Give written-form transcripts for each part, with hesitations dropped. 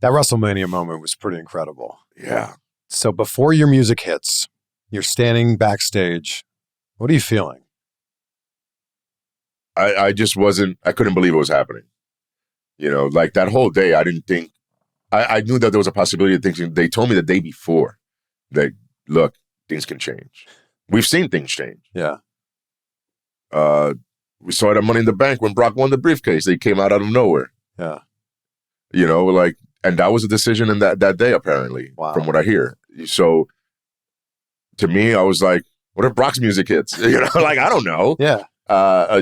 That WrestleMania moment was pretty incredible. Yeah. So before your music hits, you're standing backstage. What are you feeling? I just I couldn't believe it was happening. You know, like that whole day, I didn't think, I knew that there was a possibility of things. They told me the day before that, look, things can change. We've seen things change. Yeah. We saw it at Money in the Bank when Brock won the briefcase. They came out of nowhere. Yeah. You know, like, and that was a decision in that day, apparently, from what I hear. So to me, I was like, what if Brock's music hits? You know, like, I don't know. Yeah.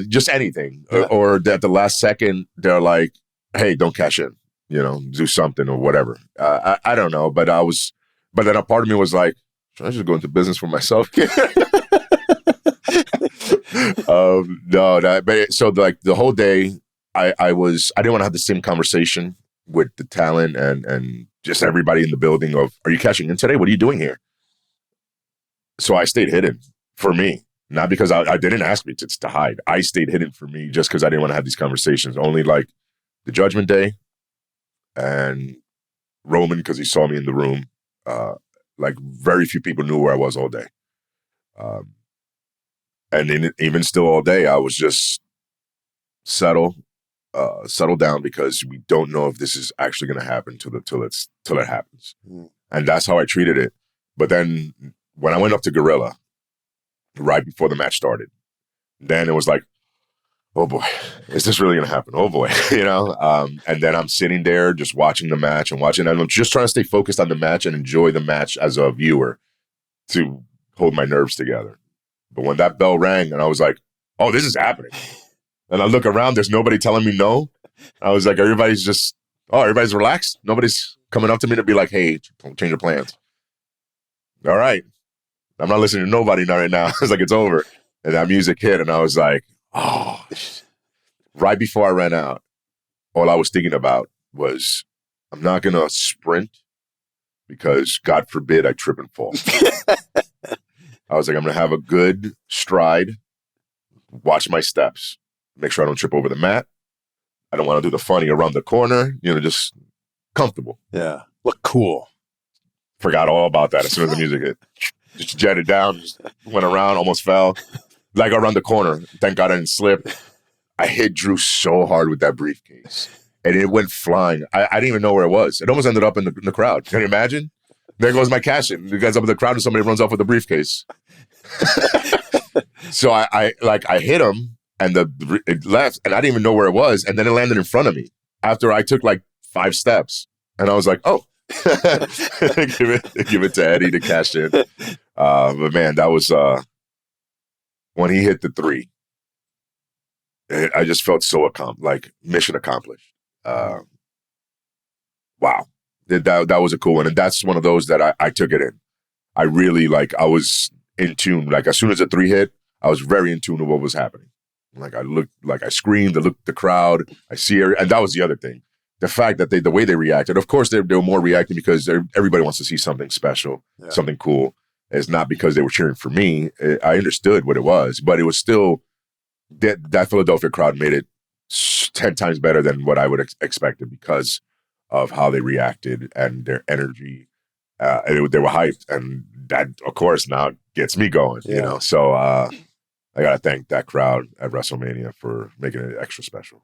Just anything. Yeah. Or at the last second, they're like, hey, don't cash in, you know, do something or whatever. I don't know. But then a part of me was like, should I just go into business for myself? So like the whole day, I didn't want to have the same conversation with the talent and just everybody in the building of, are you cashing in today? What are you doing here? So I stayed hidden for me, not because I didn't ask me to hide. I stayed hidden for me just because I didn't want to have these conversations. Only like the Judgment Day and Roman, because he saw me in the room. Like very few people knew where I was all day. And even still all day, I was just settle down, because we don't know if this is actually going to happen till it happens. Mm. And that's how I treated it. But then when I went up to Gorilla right before the match started, then it was like, oh boy, is this really going to happen? Oh boy, you know? And then I'm sitting there just watching the match and I'm just trying to stay focused on the match and enjoy the match as a viewer to hold my nerves together. But when that bell rang and I was like, oh, this is happening. And I look around, there's nobody telling me no. I was like, everybody's relaxed. Nobody's coming up to me to be like, hey, change your plans. All right. I'm not listening to nobody right now. It's like, it's over. And that music hit and I was like, oh. Right before I ran out, all I was thinking about was, I'm not going to sprint because God forbid I trip and fall. I was like, I'm going to have a good stride, watch my steps, make sure I don't trip over the mat. I don't want to do the funny around the corner, you know, just comfortable. Yeah. Look cool. Forgot all about that as soon as the music hit. Just jetted down, just went around, almost fell. Like around the corner. Thank God I didn't slip. I hit Drew so hard with that briefcase. And it went flying. I didn't even know where it was. It almost ended up in the crowd. Can you imagine? There goes my cash in. It gets up in the crowd and somebody runs off with the briefcase. So I hit him and it left and I didn't even know where it was. And then it landed in front of me after I took like 5 steps. And I was like, oh, give it to Eddie to cash in. But man, that was when he hit the 3. I just felt so like mission accomplished. Wow. That was a cool one. And that's one of those that I took it in. I really I was in tune. Like as soon as the 3 hit, I was very in tune with what was happening. Like I looked, like I screamed, I looked at the crowd, I see her. And that was the other thing. The fact that the way they reacted, of course they were more reacting because everybody wants to see something special, something cool. It's not because they were cheering for me. I understood what it was, but it was still, that Philadelphia crowd made it 10 times better than what I would expected because of how they reacted and their energy. They were hyped, and that, of course, now gets me going. You know. So I gotta thank that crowd at WrestleMania for making it extra special.